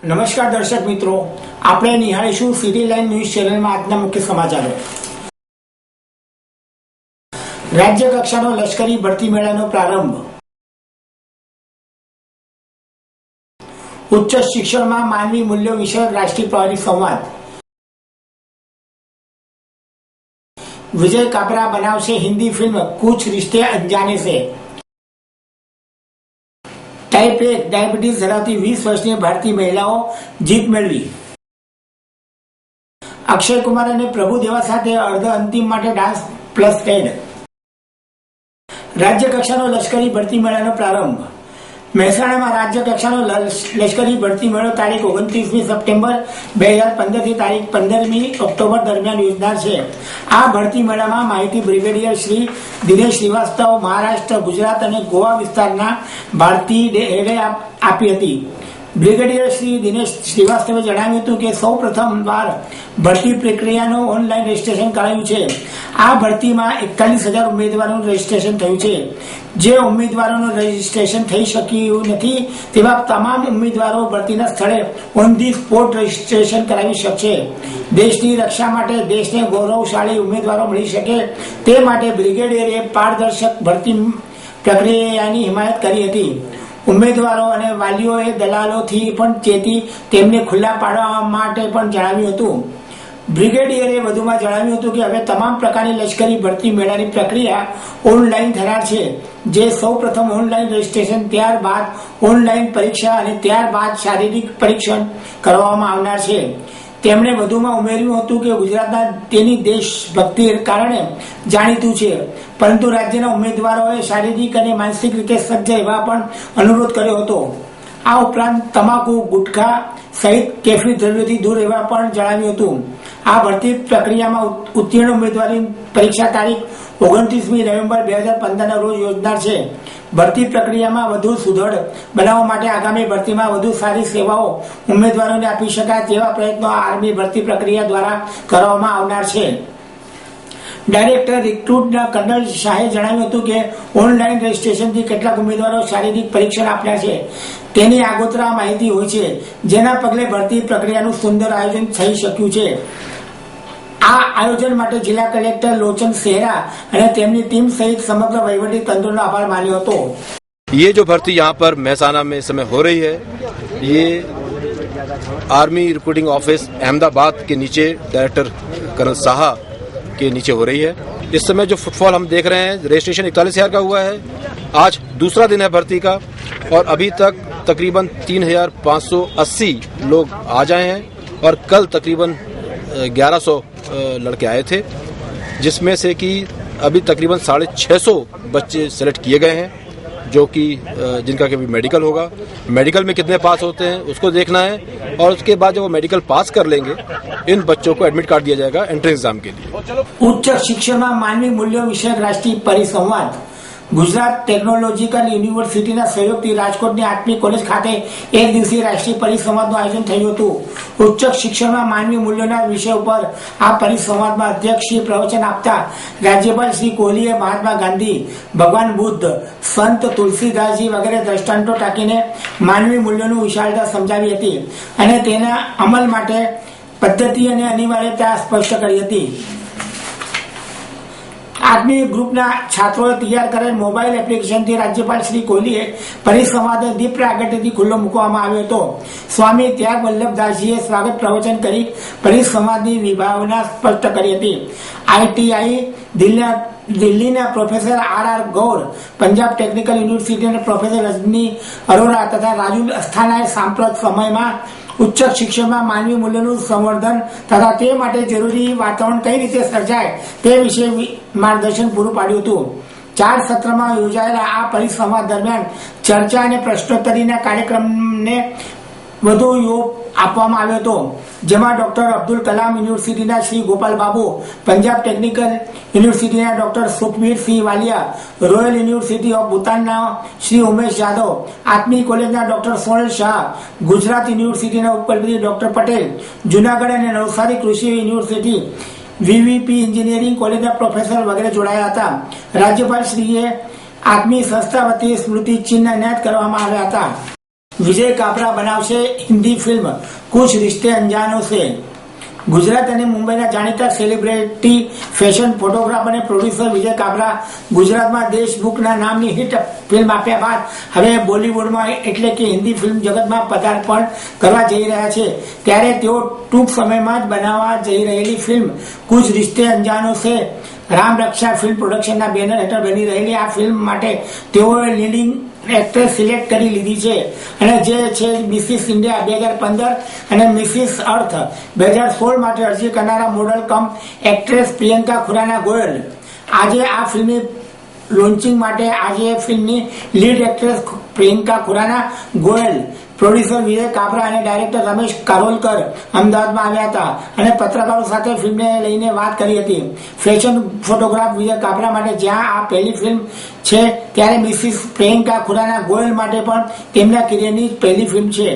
નમસ્કાર દર્શક મિત્રો, આપણે નિહાળીશું સિટી લાઈન ન્યૂઝ ચેનલમાં આજના મુખ્ય સમાચારો. રાજ્ય કક્ષાનો લશ્કરી ભરતી મેળાનો પ્રારંભ. ઉચ્ચ શિક્ષણમાં માનવી મૂલ્યો વિશે રાષ્ટ્રીય પ્રહરી સંવાદ. વિજય કાબરા બનાવશે હિન્દી ફિલ્મ કુછ રિશ્તે અનજાને સે. ટાઈપ 1 ડાયાબિટીસ ધરાવતી 20 વર્ષની ભારતીય મહિલાઓ જીત મેળવી. અક્ષય કુમાર અને પ્રભુદેવા સાથે અર્ધ અંતિમ માટે ડાન્સ પ્લસ હેડ. રાજ્ય કક્ષાનો લશ્કરી ભરતી મેળાનો પ્રારંભ. મહેસાણામાં રાજ્ય કક્ષાનો લશ્કરી ભરતી મેળો તારીખ 29મી સપ્ટેમ્બર 2015 થી તારીખ 15મી ઓક્ટોબર દરમિયાન યોજાનાર છે. આ ભરતી મેળામાં માહિતી બ્રિગેડિયર શ્રી દિનેશ શ્રીવાસ્તવ મહારાષ્ટ્ર, ગુજરાત અને ગોવા વિસ્તારના ભારતીય હેડે આપી હતી. બ્રિગેડિયર શ્રી દિનેશ શ્રીવાસ્તવે જણાવ્યું હતું કે સૌ પ્રથમવાર ભરતી પ્રક્રિયાનું ઓનલાઈન રજીસ્ટ્રેશન કરાયું છે. આ ભરતીમાં 41,000 ઉમેદવારોનું રજીસ્ટ્રેશન થયું છે. જે ઉમેદવારોનું રજીસ્ટ્રેશન થઈ શક્યું નથી તેવા તમામ ઉમેદવારો ભરતીના સ્થળે ઓન ધી સ્પોટ રજીસ્ટ્રેશન કરાવી શકશે. દેશની રક્ષા માટે દેશને ગૌરવશાળી ઉમેદવારો મળી શકે તે માટે બ્રિગેડિયરે પારદર્શક ભરતી પ્રક્રિયાની હિમાયત કરી હતી. ઉમેદવારો અને વાલીઓએ દલાલોથી પણ ચેતી તેમને ખુલ્લા પાડવા માટે પણ જણાવ્યું હતું. બ્રિગેડિયરે વધુમાં જણાવ્યું હતું કે હવે તમામ પ્રકારની લશ્કરી ભરતી મેળાની પ્રક્રિયા ઓનલાઈન થનાર છે. જે સૌ પ્રથમ ઓનલાઈન રજીસ્ટ્રેશન, ત્યારબાદ ઓનલાઈન પરીક્ષા અને ત્યારબાદ શારીરિક પરીક્ષણ કરવામાં આવનાર છે. તેમણે વધુમાં ઉમેર્યું હતું કે ગુજરાતના તેની દેશભક્તિ કારણે જાણીતું છે, પરંતુ રાજ્યના ઉમેદવારોએ શારીરિક અને માનસિક રીતે સજ્જ રહેવા પણ અનુરોધ કર્યો હતો. આ ઉપરાંત તમાકુ, ગુટખા સહિત કેફી દ્રવ્યોથી દૂર રહેવા પણ જણાવ્યું હતું. આ ભરતી પ્રક્રિયામાં ઉત્તીર્ણ ઉમેદવારની પરીક્ષા તારીખ 29મી નવેમ્બર 2015ના રોજ યોજનાર છે. ભરતી પ્રક્રિયામાં વધુ સુદૃઢ બનાવવા માટે આગામી ભરતીમાં વધુ સારી સેવાઓ ઉમેદવારોને આપી શકાય તેવા પ્રયત્નો આર્મી ભરતી પ્રક્રિયા દ્વારા કરવામાં આવનાર છે. ડાયરેક્ટર રિક્રુટના કર્નલ શાહે જણાવ્યું હતું કે ઓનલાઈન રજીસ્ટ્રેશનથી કેટલાક ઉમેદવારો શારીરિક પરીક્ષણ આપ્યા છે તેની આગોતરા માહિતી હોય છે, જેના પગલે ભરતી પ્રક્રિયાનું સુંદર આયોજન થઈ શક્યું છે. આ આયોજન માટે જિલ્લા કલેક્ટર લોચન સેહરા અને તેમની ટીમ સહિત સમગ્ર વહીવટી તંત્રનો આભાર માન્યો હતો. ये जो भर्ती यहाँ पर महसाना में इस समय हो रही है, ये आर्मी रिक्रूटिंग ऑफिस अहमदाबाद के नीचे डायरेक्टर कर्नल साहा के नीचे हो रही है. इस समय जो फुटफॉल हम देख रहे हैं, रजिस्ट्रेशन 41,000 का हुआ है. आज दूसरा दिन है भर्ती का और अभी तक तकरीबन 3,580 लोग आ जाए हैं और कल तकरीबन 1,100 लड़के आए थे, जिसमें से कि अभी तकरीबन 650 बच्चे सेलेक्ट किए गए हैं, जो कि जिनका कि मेडिकल होगा. मेडिकल में कितने पास होते हैं उसको देखना है और उसके बाद जब वो मेडिकल पास कर लेंगे इन बच्चों को एडमिट कार्ड दिया जाएगा एंट्रेंस एग्जाम के लिए. ઉચ્ચ શિક્ષણમાં માનવી મૂલ્યો વિષયક રાષ્ટ્રીય પરિસંવાદ. ગુજરાત ટેકનોલોજીકલ યુનિવર્સિટીના સહયોગથી રાજકોટની આત્મી કોલેજ ખાતે એક દિવસીય રાષ્ટ્રીય પરિસંવાદનું આયોજન થયું હતું. ઉચ્ચ શિક્ષણમાં માનવી મૂલ્યોના વિષય ઉપર આ પરિસંવાદમાં અધ્યક્ષીય પ્રવચન આપતા રાજ્યપાલ શ્રી કોહલીએ મહાત્મા ગાંધી, ભગવાન બુદ્ધ, સંત તુલસીદાસજી વગેરે દ્રષ્ટાંતો ટાંકીને માનવી મૂલ્યોનું વિશાળતા સમજાવી હતી અને તેના અમલ માટે પદ્ધતિ અને અનિવાર્યતા સ્પષ્ટ કરી હતી. આત્મી ગ્રુપના છાત્રોએ તૈયાર કરેલ મોબાઈલ એપ્લિકેશનથી રાજ્યપાલ શ્રી કોહલીએ પરિસંવાદ દીપ પ્રાગટ્યથી ખુલ્લો મૂકવામાં આવ્યો હતો. સ્વામી ત્યાગ વલ્લભદાસજીએ સ્વાગત પ્રવચન કરી પરિસંવાદની વિભાવના સ્પષ્ટ કરી હતી. આઈટીઆઈ દિલ્હીના પ્રોફેસર આર ગૌર, પંજાબ ટેકનિકલ યુનિવર્સિટીના પ્રોફેસર રજની અરોરા તથા રાજુ અસ્થાનાએ સાંપ્રત સમયમાં ઉચ્ચ શિક્ષણમાં માનવી મૂલ્યોનું સંવર્ધન તથા તે માટે જરૂરી વાતાવરણ કઈ રીતે સર્જાય તે વિશે માર્ગદર્શન પૂરું પાડ્યું હતું. 4 સત્રમાં યોજાયેલા આ પરિસંવાદ દરમિયાન ચર્ચા અને પ્રશ્નોત્તરીના કાર્યક્રમને વધુ યોગ આપવામાં આવ્યો હતો, જેમાં ડોક્ટર અબ્દુલ કલામ યુનિવર્સિટીના શ્રી ગોપાલ બાબુ, પંજાબ ટેકનિકલ યુનિવર્સિટીના doctor Sukhbir Singh Walia, royal university of ભૂતાનના શ્રી ઉમેશ જાદવ, આત્મી કોલેજના ડોક્ટર સોનલ શાહ, ગુજરાત યુનિવર્સિટીના ઉપકુલપતિ ડોક્ટર પટેલ, જુનાગઢ અને નવસારી કૃષિ યુનિવર્સિટી વીવીપી એન્જિનિયરિંગ કોલેજના પ્રોફેસર વગેરે જોડાયા હતા. રાજ્યપાલ શ્રીએ આત્મી સંસ્થા વતી સ્મૃતિ ચિહ્ન એનાયત કરવામાં આવ્યા હતા. વિજય કાપરા બનાવશે હિન્દી ફિલ્મ કુછ રિશ્તે અંજાનો સે. ગુજરાત અને મુંબઈના જાણીતા સેલિબ્રિટી ફેશન ફોટોગ્રાફર અને પ્રોડ્યુસર વિજય કાપરા ગુજરાતમાં દેશબુકના નામની હિટ ફિલ્મ આપ્યા બાદ હવે બોલિવૂડમાં એટલે કે હિન્દી ફિલ્મ જગતમાં પદાર્પણ કરવા જઈ રહ્યા છે. ત્યારે તેઓ ટૂંક સમયમાં જ બનાવવા જઈ રહેલી ફિલ્મ કુછ રિશ્તે અંજાનો સે રામ રક્ષા ફિલ્મ પ્રોડક્શનના બેનર હેઠળ બની રહેલી આ ફિલ્મ માટે તેઓએ લીડિંગ એક્ટ્રેસ સિલેક્ટ કરી લીધી છે અને જે છે મિસિસ ઇન્ડિયા 2015 અને મિસિસ અર્થ 2016 માટે અરજી કરનારા model cum actress Priyanka Khurana Goyal આજે આ ફિલ્મની લોન્ચિંગ માટે આજે ફિલ્મની lead actress Priyanka Khurana Goyal, producer Vijay Kapra અને ડાયરેક્ટર રમેશ કારોલકર અમદાવાદમાં આવ્યા હતા અને પત્રકારો સાથે ફિલ્મને લઈને વાત કરી હતી. ફેશન ફોટોગ્રાફ વિજય કાપરા માટે જ્યાં આ પહેલી ફિલ્મ છે ત્યારે મિસિસ પ્રિયંકા ખુરાના ગોયલ માટે પણ તેમના કરિયરની પહેલી ફિલ્મ છે.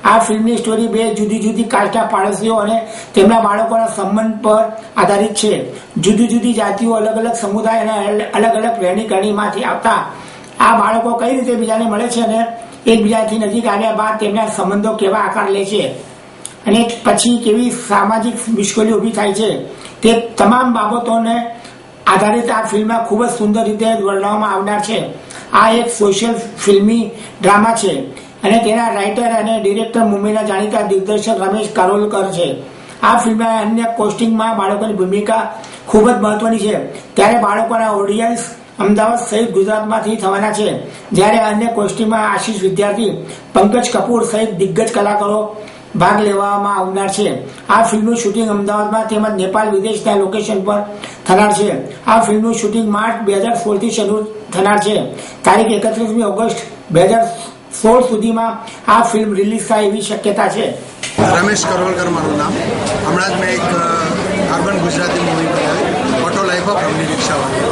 આ ફિલ્મની સ્ટોરી બે જુદી જુદી કાસ્ટના પાડોશીઓ અને તેમના બાળકોના સંબંધ પર આધારિત છે. જુદી જુદી જાતિઓ, અલગ અલગ સમુદાય અને અલગ અલગ રહેણી કરણીમાંથી આવતા આ બાળકો કઈ રીતે બીજાને મળે છે અને એકબીજાથી નજીક આવ્યા બાદ તેમના સંબંધો કેવા આકાર લે છે અને પછી કેવી સામાજિક મુશ્કેલીઓ ઊભી થાય છે તે તમામ બાબતોને આધારિત આ ફિલ્મમાં ખૂબ જ સુંદર રીતે વર્ણવવામાં આવનાર છે. આ એક સોશિયલ ફિલ્મી ડ્રામા છે અને તેના રાઇટર અને ડિરેક્ટર મુંબઈના જાણીતા દિગ્દર્શક રમેશ કારોલકર છે. આ ફિલ્મમાં અન્ય કોસ્ટિંગમાં બાળકોની ભૂમિકા ખૂબ જ મહત્વની છે. ત્યારે બાળકોના ઓડિયન્સ અમદાવાદ સહિત ગુજરાતમાંથી થવાના છે, જ્યારે અન્ય કોસ્ટિંગમાં આશીષ વિદ્યાર્થી, પંકજ કપૂર સહિત દિગ્ગજ કલાકારો ભાગ લેવામાં આવનાર છે. આ ફિલ્મનું શૂટિંગ અમદાવાદમાં તેમજ નેપાળ વિદેશના લોકેશન પર થનાર છે. આ ફિલ્મનું શૂટિંગ માર્ચ 2016 થી શરૂ થનાર છે. તારીખ 31 ઓગસ્ટ 2016 સુધીમાં આ ફિલ્મ રિલીઝ થાય એવી શક્યતા છે. રમેશ કરોલકર મારું નામ. હમણાં જ મેં એક અર્બન ગુજરાતી મૂવી બનાવી, ઓટો લાઈફ ઓફ અમની રિક્ષાવાળી,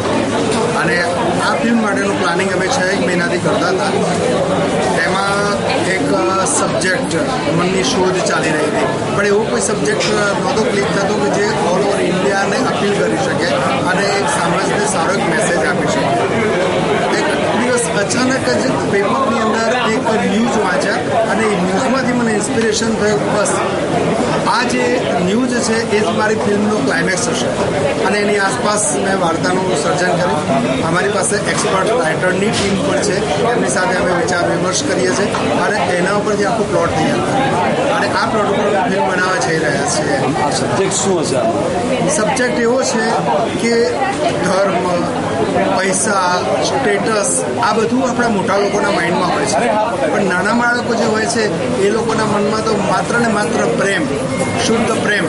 અને આ ફિલ્મ માટેનું પ્લાનિંગ અમે 6 મહિનાથી કરતા હતા. એમાં એક સબ્જેક્ટ મનની શોધ ચાલી રહી હતી, પણ એવો કોઈ સબ્જેક્ટ નહોતો ક્લિક થતો કે જે ઓલ ઓવર ઇન્ડિયાને અપીલ કરી શકે અને એક સમાજને સારો એક મેસેજ આપી શકે. એક દિવસ અચાનક જ પેપરની અંદર એક ન્યૂઝ વાંચ્યા અને એ ન્યૂઝમાંથી મને ઇન્સ્પિરેશન થયું, બસ આ જે ન્યૂઝ છે એ જ મારી ફિલ્મનો ક્લાઇમેક્સ હશે. અને એની આસપાસ મેં વાર્તાનું સર્જન કર્યું. અમારી પાસે એક્સપર્ટ રાઇટરની ટીમ પણ છે, એમની સાથે અમે વિચાર વિમર્શ કરીએ છીએ અને એના ઉપર જે આખો પ્લોટ તૈયાર કર્યો અને આ પ્લોટ ઉપર ફિલ્મ બનાવવા જઈ રહ્યા છીએ. આ સબ્જેક્ટ શું હશે? સબ્જેક્ટ એવો છે કે ધર્મ, પૈસા, સ્ટેટસ આ બધું આપણા મોટા લોકોના માઇન્ડમાં હોય છે, પણ નાના બાળકો જે હોય છે એ લોકોના મનમાં તો માત્ર ને માત્ર પ્રેમ, શુદ્ધ પ્રેમ,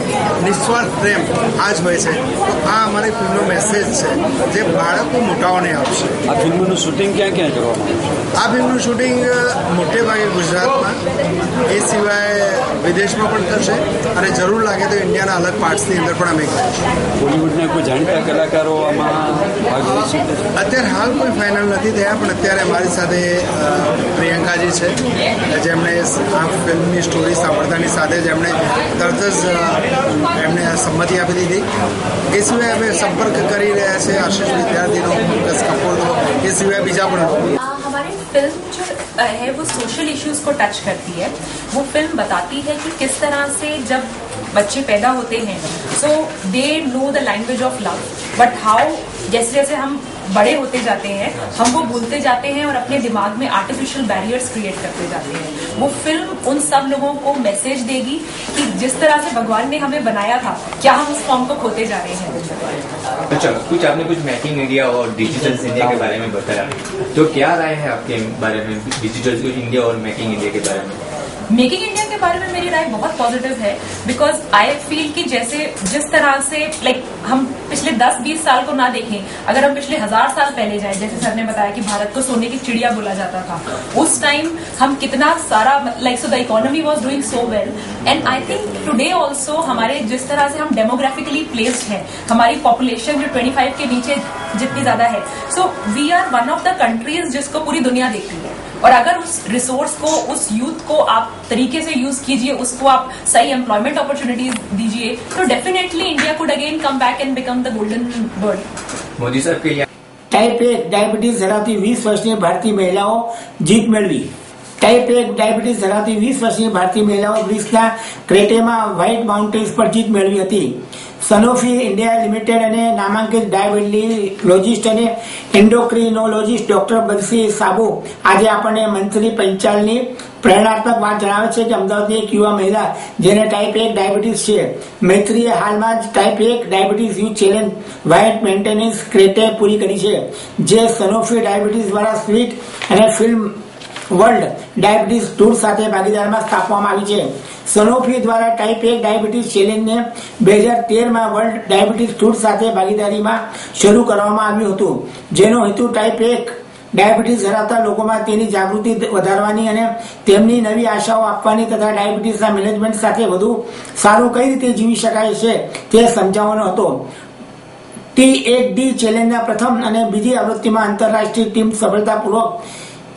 નિસ્વાર્થ પ્રેમ આ જ હોય છે. તો આ અમારી ફિલ્મનો મેસેજ છે જે બાળકો મોટાઓને આપશે. આ ફિલ્મનું શૂટિંગ ક્યાં ક્યાં કરવામાં આવ્યું? આ ફિલ્મનું શૂટિંગ મોટે ભાગે ગુજરાતમાં, એ સિવાય વિદેશમાં પણ થશે અને જરૂર લાગે તો ઇન્ડિયાના અલગ પાર્ટ્સની અંદર પણ અમે કરીશું. બોલિવૂડના કોઈ જાણીતા કલાકારો આમાં ભાગ લઈ શકે? અત્યારે હાલ કોઈ ફાઇનલ નથી થયા, પણ અત્યારે અમારી સાથે પ્રિયંકાજી છે, જેમણે આ ફિલ્મની સ્ટોરી સાંભળતાની સાથે જ એમણે તરત જ એમને સંમતિ આપી દીધી. એ સિવાય અમે સંપર્ક કરી રહ્યા છે આશીષ વિદ્યાર્થીનો, પંકજ કપૂરનો, એ સિવાય બીજા પણ લોકો. हमारी फिल्म जो है वो सोशल इश्यूज को टच करती है. वो फिल्म बताती है कि किस तरह से जब बच्चे पैदा होते हैं so they know the language of love, but how जैसे जैसे हम बड़े होते जाते हैं हम वो भूलते जाते हैं और अपने दिमाग में आर्टिफिशियल बैरियर्स क्रिएट करते जाते हैं. वो फिल्म उन सब लोगों को मैसेज देगी कि जिस तरह से भगवान ने हमें बनाया था क्या हम उस फॉर्म को खोते जा रहे हैं. अच्छा, कुछ आपने कुछ मेकिंग इंडिया और डिजिटल इंडिया के बारे में बताया, तो क्या राय है आपके बारे में डिजिटल इंडिया और मेकिंग इंडिया के बारे में? मेकिंग इंडिया के बारे में मेरी राय बहुत पॉजिटिव है, बिकॉज आई फील कि जैसे जिस तरह से लाइक हम पिछले 10-20 साल को ना देखें, अगर हम पिछले 1000 साल पहले जाए, जैसे सर ने बताया कि भारत को सोने की चिड़िया बोला जाता था, उस टाइम हम कितना सारा like so the economy was doing so well. And I think today also हमारे जिस तरह से हम डेमोग्राफिकली प्लेस्ड हैं, हमारी पॉपुलेशन जो 25 के नीचे जितनी ज्यादा है, so we are one of the countries जिसको पूरी दुनिया देखती है. और अगर उस रिसोर्स को, उस यूथ को आप तरीके से यूज कीजिए, उसको आप सही एम्प्लॉयमेंट अपॉर्चुनिटीज दीजिए, तो definitely India could again come back and become the golden bird. Modi साहब के ટાઈપ 1 ડાયાબિટીસ ધરાવતી 20 વર્ષની ભારતીય મહિલાઓ જીત મેળવી. ટાઈપ 1 ડાયાબિટીસ ધરાવતી 20 વર્ષની ભારતીય મહિલાઓ ગ્રીસના ક્રેટેમાં વ્હાઇટ માઉન્ટેન્સ પર જીત મેળવી હતી. સનોફી ઇન્ડિયા લિમિટેડ અને નામાંકિત ડાયાબિટીલોજિસ્ટ અને એન્ડોક્રિનોલોજિસ્ટ ડોક્ટર બન્સી સાબુ આજે આપણને મંત્રી પંચાલની પ્રેરણાત્મક વાત જણાવે છે કે અમદાવાદની એક યુવા મહિલા જેને ટાઈપ 1 ડાયાબિટીસ છે, મૈત્રીએ હાલમાં જ type 1 diabetes youth challenge white maintenance ક્રેટે પૂરી કરી છે, જે સનોફી ડાયાબિટીસ દ્વારા સ્વીટ અને ફિલ્મ વર્લ્ડ ડાયાબિટીસ ટૂર સાથે ભાગીદારમાં સ્થાપવામાં આવી છે. સનોફી દ્વારા ટાઈપ 1 ડાયાબિટીસ ચેલેન્જને 2013માં વર્લ્ડ ડાયાબિટીસ ટૂર સાથે ભાગીદારીમાં શરૂ કરવામાં આવ્યું હતું, જેનો હેતુ ટાઈપ 1 ડાયાબિટીસ ધરાવતા લોકોમાં તેની જાગૃતિ વધારવાની અને તેમની નવી આશાઓ આપવાની તથા ડાયાબિટીસના મેનેજમેન્ટ સાથે વધુ સારું કઈ રીતે જીવી શકાય છે તે સમજાવવાનો હતો. T8D ચેલેન્જના પ્રથમ અને બીજી આવૃત્તિમાં આંતરરાષ્ટ્રીય ટીમ સફળતાપૂર્વક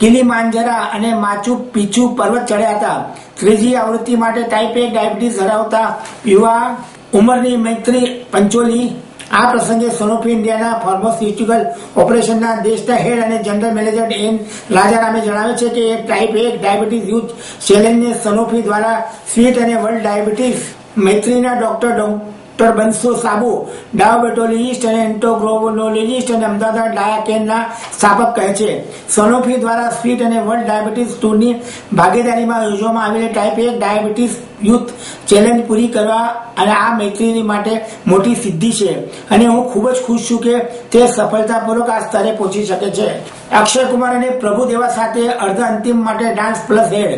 કિલીમાંજરા અને માચુ પિચ્ચુ પર્વત ચડ્યા હતા. ત્રીજી આવૃત્તિ માટે ટાઈપ 1 ડાયાબિટીસ ધરાવતા યુવા ઉંમરની મૈત્રી પંચોલી આ પ્રસંગે સનોફી ઇન્ડિયાના ફાર્માસ્યુટિકલ ઓપરેશનના દેશના હેડ અને જનરલ મેનેજર એન રાજારામે જણાવે છે કે ટાઈપ 1 ડાયાબિટીસ યુથ ચેલેન્જને સનોફી દ્વારા સ્વીટ અને વર્લ્ડ ડાયાબિટીસ મૈત્રીના ડોક્ટર બન્સો સાબુ ડાયાબેટોલોજીસ્ટ અને એન્ડોક્રિનોલોજીસ્ટ અને અમદાવાદ ડાયાકેનના સ્થાપક કહે છે. સનોફી દ્વારા સ્વીટ અને વર્લ્ડ ડાયાબિટીસ ટૂરની ભાગીદારીમાં યોજવામાં આવેલી ટાઈપ 1 ડાયાબિટીસ યુથ ચેલેન્જ પૂરી કરવા અને આ મૈત્રી માટે મોટી સિદ્ધિ છે અને હું ખૂબ જ ખુશ છું કે તે સફળતાપૂર્વક આ સ્તરે પહોંચી શકે છે. અક્ષય કુમાર અને પ્રભુદેવા સાથે અર્ધ અંતિમ માટે dance plus head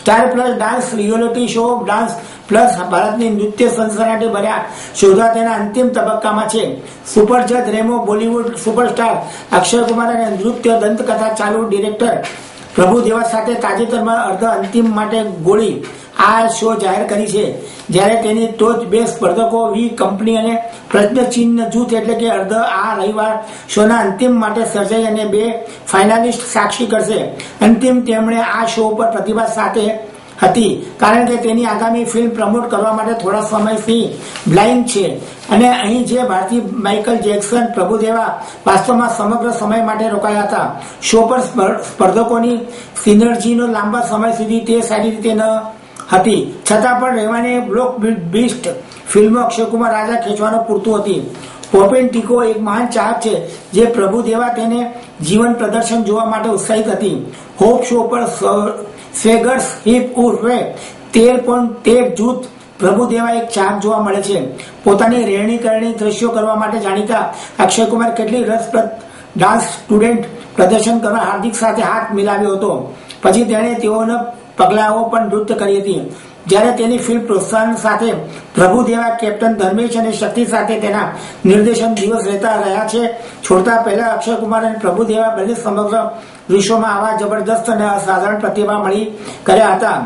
star plus dance reality show dance plus ભારતની નૃત્ય સનસનાટી ભર્યા શોધા તેના અંતિમ તબક્કામાં છે. સુપરજજ રેમો બોલિવૂડ સુપરસ્ટાર અક્ષય કુમાર અને નૃત્ય દંતકથા ચાલુ ડિરેક્ટર પ્રભુદેવા સાથે તાજેતરમાં અર્ધ અંતિમ માટે ગોળી આ શો જાહેર કરી છે, જ્યારે તેની ટોચ બે સ્પર્ધકો વી કંપની અને પ્રજ્ઞચિહ્ન જૂથ એટલે કે અર્ધ આ રવિવાર શોના અંતિમ માટે સર્જાઈ અને 2 ફાઇનાલિસ્ટ સાક્ષી કરશે. અંતિમ તેમણે આ શો પર પ્રતિભા સાથે હતી કારણ કે તેની આગામી ફિલ્મ પ્રમોટ કરવા માટે થોડા સમયથી બ્લાઇન્ડ છે અને અહીં જે ભારતીય માઇકલ જેક્સન પ્રભુદેવા વાસ્તવમાં સમગ્ર સમય માટે રોકાયા હતા. શો પર સ્પર્ધકોની સિનર્જીનો લાંબા સમય સુધી તે સારી રીતે ન હતી, છતાં પણ રહેવાની block beast film Akshay Kumar રાજા ખેંચવાનું પૂરતું હતી. પોપિન ટીકો એક મહાન ચાહક છે જે પ્રભુદેવા તેને જીવન પ્રદર્શન જોવા માટે ઉત્સાહિત હતી. હોપ શો પર સ્વેગર્સ હિપ ઉર્ફે 13.13 જૂથ પ્રભુદેવા એક ચાહક જોવા મળે છે. પોતાની રહેણી કરણી દ્રશ્યો કરવા માટે જાણીતા અક્ષય કુમાર કેટલી રસપ્રદ ડાન્સ સ્ટુડન્ટ પ્રદર્શન કરવા હાર્દિક સાથે હાથ મિલાવ્યો હતો. પછી તેણે તેઓના પગલાઓ પણ નૃત્ય કરી હતી. જ્યારે તેની ફિલ્મ પ્રોત્સાહન સાથે પ્રભુદેવા કેપ્ટન ધર્મેશ અને શક્તિ સાથે તેના નિર્દેશન દિવસ રહેતા રહ્યા છે. છોડતા પહેલા અક્ષય કુમાર અને પ્રભુદેવા બંને સમગ્ર વિશ્વમાં આવા જબરદસ્ત અને અસાધારણ પ્રતિભા મળી કર્યા હતા.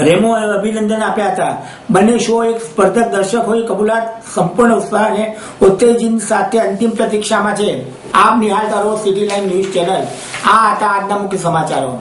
રેમો અભિનંદન આપ્યા હતા. બંને શો એક સ્પર્ધક દર્શકોની કબૂલાત સંપૂર્ણ ઉત્સાહ અને ઉત્તેજન સાથે અંતિમ પ્રતીક્ષામાં છે. આપ નિહાળતા રહો સિટી લાઈવ ન્યૂઝ ચેનલ. આ હતા આજના મુખ્ય સમાચારો.